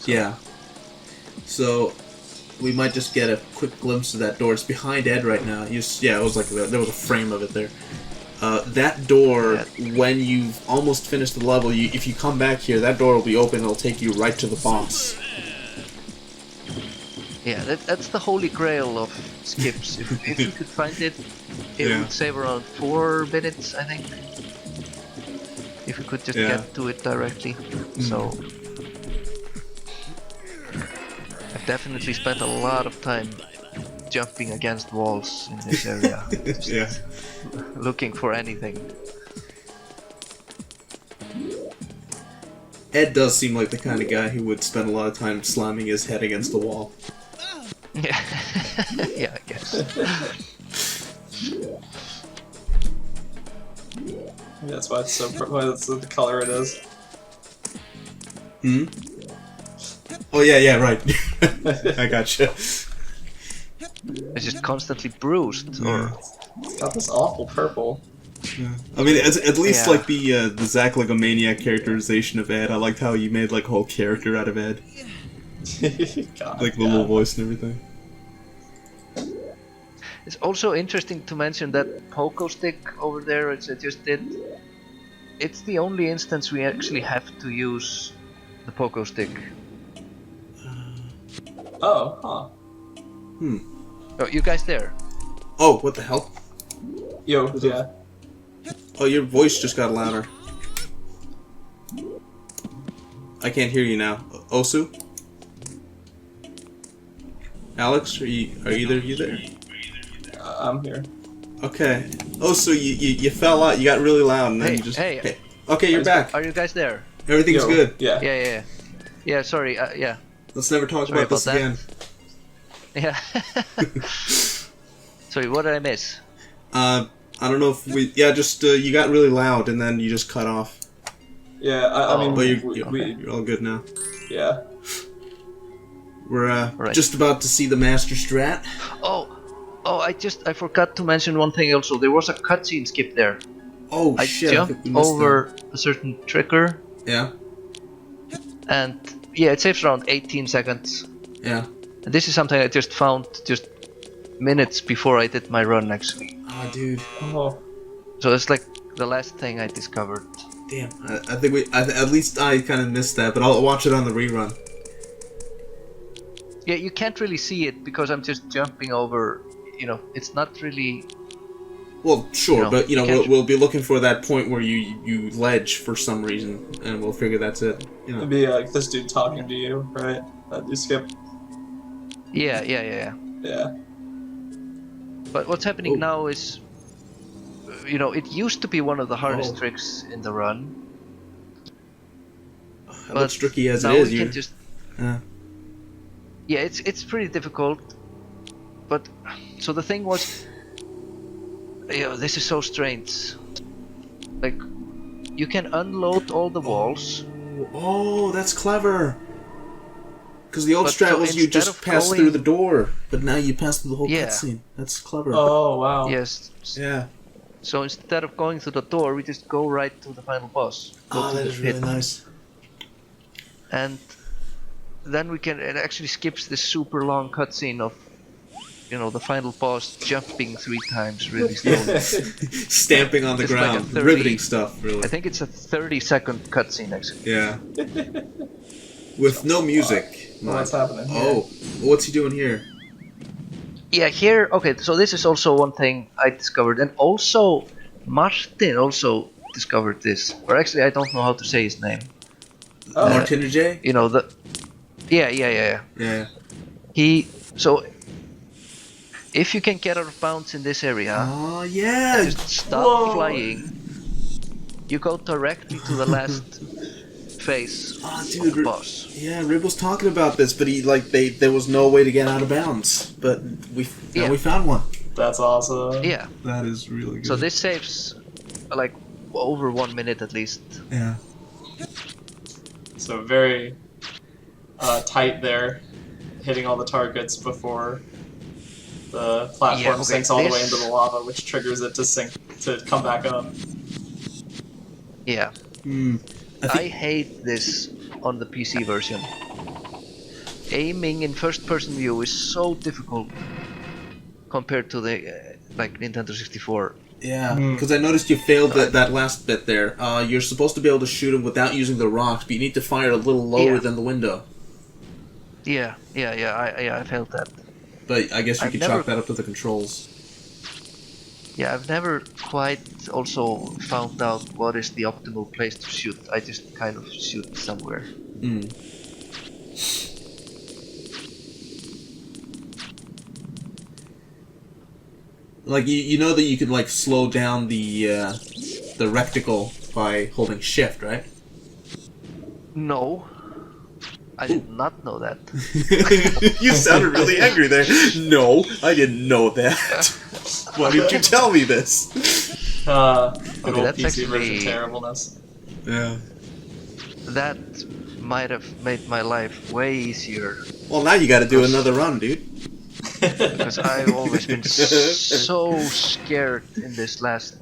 Yeah. So we might just get a quick glimpse of that door. It's behind Ed right now. It was like there was a frame of it there. That door, when you've almost finished the level, if you come back here, that door will be open. It'll take you right to the boss. Yeah, that's the holy grail of skips. If you could find it, it would save around 4 minutes, I think. If you could just get to it directly. So I've definitely spent a lot of time jumping against walls in this area. Yeah. Looking for anything. Ed does seem like the kind of guy who would spend a lot of time slamming his head against the wall. Yeah, yeah, I guess. That's why it's why that's the color it is. Hmm? Oh yeah, right. I gotcha. It's just constantly bruised, or It's got this awful purple. Yeah. I mean, at least Yeah. like the Zack like a maniac characterization of Ed. I liked how you made like a whole character out of Ed, God, like the little voice and everything. it's also interesting to mention that pogo stick over there, which I just did. It's the only instance we actually have to use the pogo stick. Oh, huh. Oh, you guys there? Oh, what the hell? Yo, yeah. Oh, your voice just got louder. I can't hear you now. Osu? Alex, are you there? You there? I'm here. Okay. Osu, you fell out. You got really loud, and then Hey, you just. hey. Okay, you're back. Are you guys there? Everything's Yo, good. Yeah. Yeah. Sorry. Yeah. Let's never talk Sorry about this about that. again. Yeah. Sorry, what did I miss? I don't know if we... Yeah, just you got really loud and then you just cut off. Yeah, I mean, But we you're all good now. yeah. We're Right. just about to see the master strat. Oh, I forgot to mention one thing also. There was a cutscene skip there. Oh I shit! I jumped think we missed over a certain trigger, that. Yeah. and yeah, it saves around 18 seconds. Yeah. And this is something I just found just minutes before I did my run, actually. Oh, dude. Oh, So it's like the last thing I discovered. Damn. I think at least I kind of missed that, but I'll watch it on the rerun. Yeah, you can't really see it because I'm just jumping over. You know, it's not really. Well, sure, No, but you know can't- we'll be looking for that point where you ledge for some reason, and we'll figure that's it. You know. it'd be like this dude talking to you, right? That you skip. Yeah. Yeah. But what's happening now is, you know, it used to be one of the hardest Oh. tricks in the run. It looks tricky as now it is. we You. can just. Yeah. Yeah, it's pretty difficult. But so the thing was, you know, this is so strange. Like, you can unload all the walls. Oh, that's clever. Because the old But strat so was you instead just of pass going- through the door, but now you pass through the whole Yeah. cutscene. That's clever. Oh wow. Yes. Yeah. So instead of going through the door, we just go right to the final boss. Go Oh, to that the is really pit. nice. And then we can. It actually skips this super long cutscene of, you know, the final boss jumping 3 times really slowly. Stamping on the It's like a ground, 30 riveting stuff, really. I think it's a 30-second cutscene actually. Yeah. With no music. What's happening here? Oh, what's he doing here? Yeah, here. Okay, so this is also one thing I discovered, and also Martin also discovered this. Or actually, I don't know how to say his name. Oh. Martin J? You know the. Yeah. Yeah. So if you can get out of bounds in this area, Oh, yeah. just stop Whoa. flying. You go directly to the last phase Oh, of dude. the boss. Yeah, Rib was talking about this, but there was no way to get out of bounds. But Yeah. we found one. That's awesome. Yeah. That is really good. So this saves like over 1 minute at least. Yeah. So very tight there, hitting all the targets before the platform Yeah, okay, sinks all the way this- into the lava, which triggers it to sink to come back up. Yeah. Hmm. I hate this on the PC version. Aiming in first-person view is so difficult compared to the like Nintendo 64. Yeah, Hmm. because I noticed you failed that last bit there. You're supposed to be able to shoot him without using the rocks, but you need to fire a little lower Yeah. than the window. Yeah. I felt that. But I guess you I've could never- chalk that up to the controls. Yeah, I've never quite also found out what is the optimal place to shoot. I just kind of shoot somewhere. Mm. Like you know that you could like slow down the reticle by holding shift, right? No, I did not know that. You sounded really angry there. No, I didn't know that. Why didn't you tell me this? Good Okay, old that's PC version actually- terribleness. Yeah. That might have made my life way easier Well, now you got to do another run, dude. because I've always been so scared in this last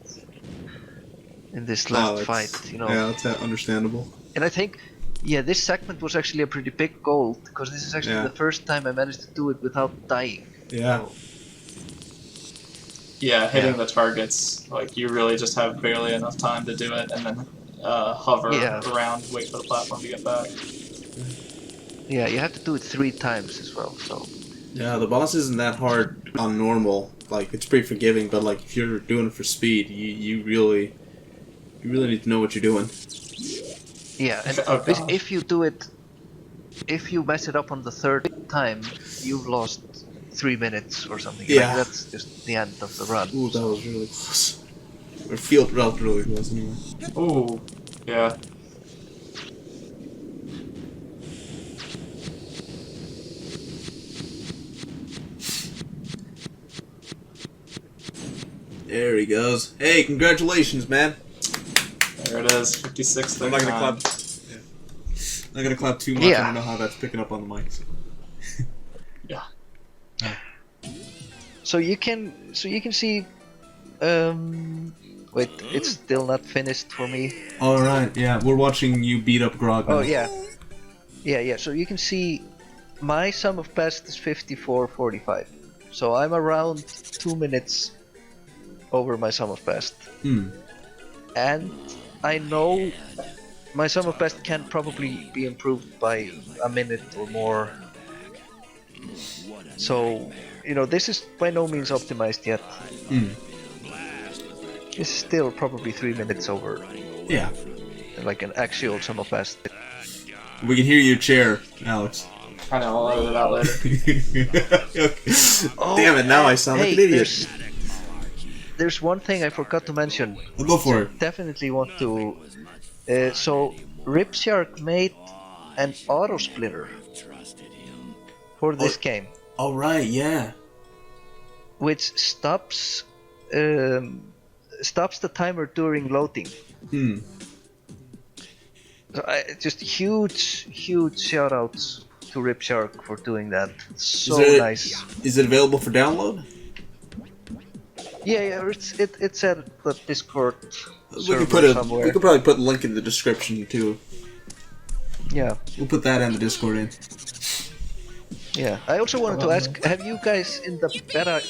that's- fight, you know. Yeah, that's understandable. And I think, yeah, this segment was actually a pretty big goal because this is actually Yeah. the first time I managed to do it without dying. Yeah. Yeah, hitting Yeah. the targets, like you really just have barely enough time to do it, and then hover Yeah. around, wait for the platform to get back. Yeah, you have to do it 3 times as well. So Yeah, the boss isn't that hard on normal. Like, it's pretty forgiving, but like if you're doing it for speed, you really need to know what you're doing. yeah, and Oh, gosh. if you mess it up on the 3rd time, you've lost 3 minutes or something. Yeah. Like, that's just the end of the run. Ooh, that was really close. Or felt really close anyway. Ooh, yeah. There he goes. Hey, congratulations, man. There it is, 56. I'm not gonna clap. Yeah. I'm not gonna clap too much. I don't know how that's picking up on the mic. So. Yeah. So you can see. Wait, it's still not finished for me. All right. Yeah, we're watching you beat up Grog. Now. Oh yeah. So you can see my sum of best is 54.45. So I'm around 2 minutes over my sum of best. And I know my sum of best can probably be improved by a minute or more. So, this is by no means optimized yet. This is still probably 3 minutes over. Yeah. Like an actual sum of best. We can hear your chair, Alex. I know, I'll edit it out later. Damn it, now I sound like an idiot. There's one thing I forgot to mention. Well, go for it. Definitely want to. So, Ripshark made an auto splitter for this game. Oh, right, yeah. Which stops the timer during loading. So just huge shout outs to Ripshark for doing that. So nice. Is it available for download? Yeah, it's at the Discord server somewhere. We could probably put a link in the description too. Yeah. We'll put that and the Discord in. Yeah. I also wanted to ask, have you guys in the beta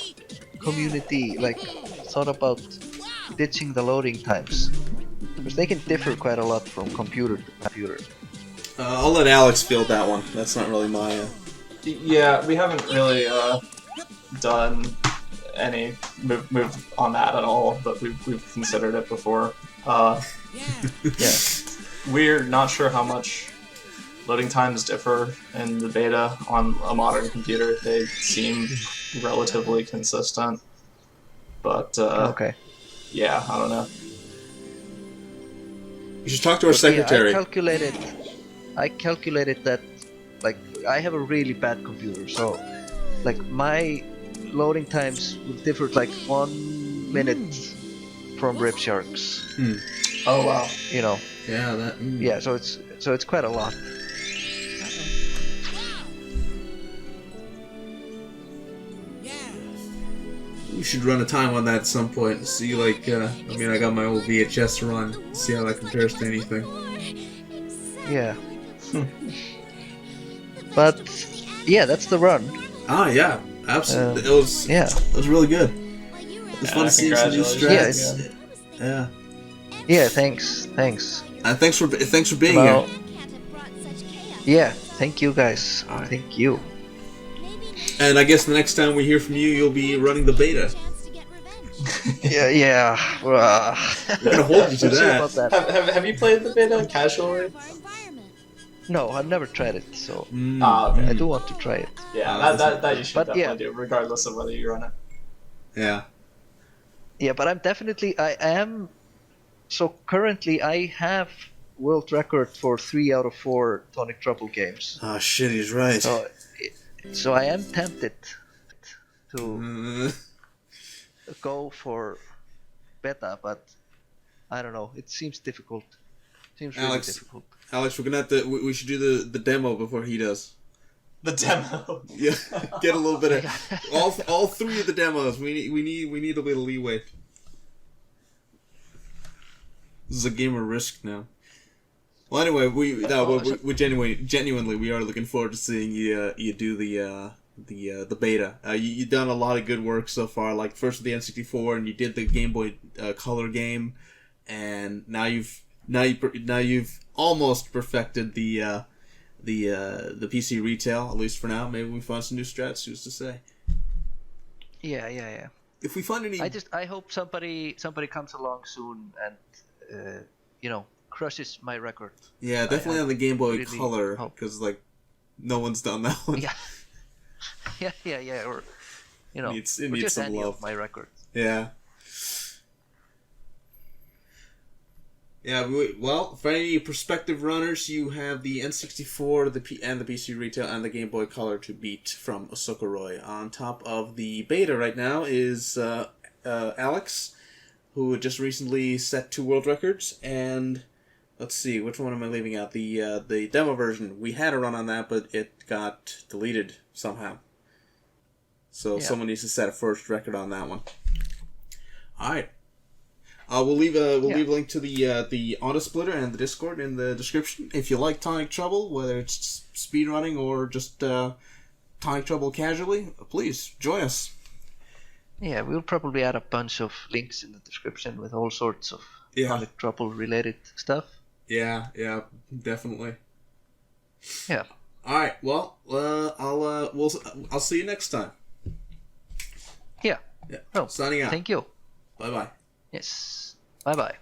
community thought about ditching the loading times? Because they can differ quite a lot from computer to computer. I'll let Alex field that one. That's not really my... Yeah, we haven't really done any move on that at all, but we've considered it before. Yeah. We're not sure how much loading times differ in the beta on a modern computer. They seem relatively consistent, but okay. Yeah, I don't know. You should talk to our secretary. Yeah, I calculated that, I have a really bad computer, so, my loading times would differ 1 minute from Ripshark's. Oh wow. Yeah, that. Yeah, so it's quite a lot. We should run a time on that at some point and see, I got my old VHS run, see how that compares to anything. Yeah. But, yeah, that's the run. Ah, yeah, absolutely. It was really good. It was fun to see some new strats. Yeah. Yeah, thanks. Thanks for being here. Yeah, thank you guys. Right. Thank you. And I guess the next time we hear from you, you'll be running the beta. Yeah. We're gonna hold you to that. Have you played the beta casually? No, I've never tried it, so okay. I do want to try it. Yeah, that you should definitely do, regardless of whether you run it. Yeah. Yeah, but I am. So currently, I have world record for 3 out of 4 Tonic Trouble games. Oh shit, he's right. So I am tempted to go for beta, but I don't know. It seems difficult. Seems really difficult. Alex, we're gonna have to. We should do the demo before he does. The demo. Yeah, get a little bit of all 3 of the demos. We need a little leeway. This is a game of risk now. Well, anyway, we genuinely we are looking forward to seeing you do the beta. You've done a lot of good work so far. First with the N64, and you did the Game Boy Color game, and now you've almost perfected the PC retail, at least for now. Maybe we find some new strats. Who's to say? Yeah. If we find any, I hope somebody comes along soon and crushes my record. Yeah, definitely on the Game Boy Color, because no one's done that one. Yeah. Or it needs just some any love. of my records. Yeah. Yeah, well, for any prospective runners, you have the N64, and the PC Retail, and the Game Boy Color to beat from Osukarui. On top of the beta right now is Alex, who just recently set 2 world records, and let's see, which one am I leaving out? The demo version. We had a run on that, but it got deleted somehow. So someone needs to set a first record on that one. All right. We'll leave a link to the auto splitter and the Discord in the description. If you like Tonic Trouble, whether it's speedrunning or just Tonic Trouble casually, please join us. Yeah, we'll probably add a bunch of links in the description with all sorts of Tonic Trouble related stuff. Yeah, definitely. Yeah. All right. Well, I'll see you next time. Yeah. Signing out. Thank you. Bye bye. Yes. Bye bye.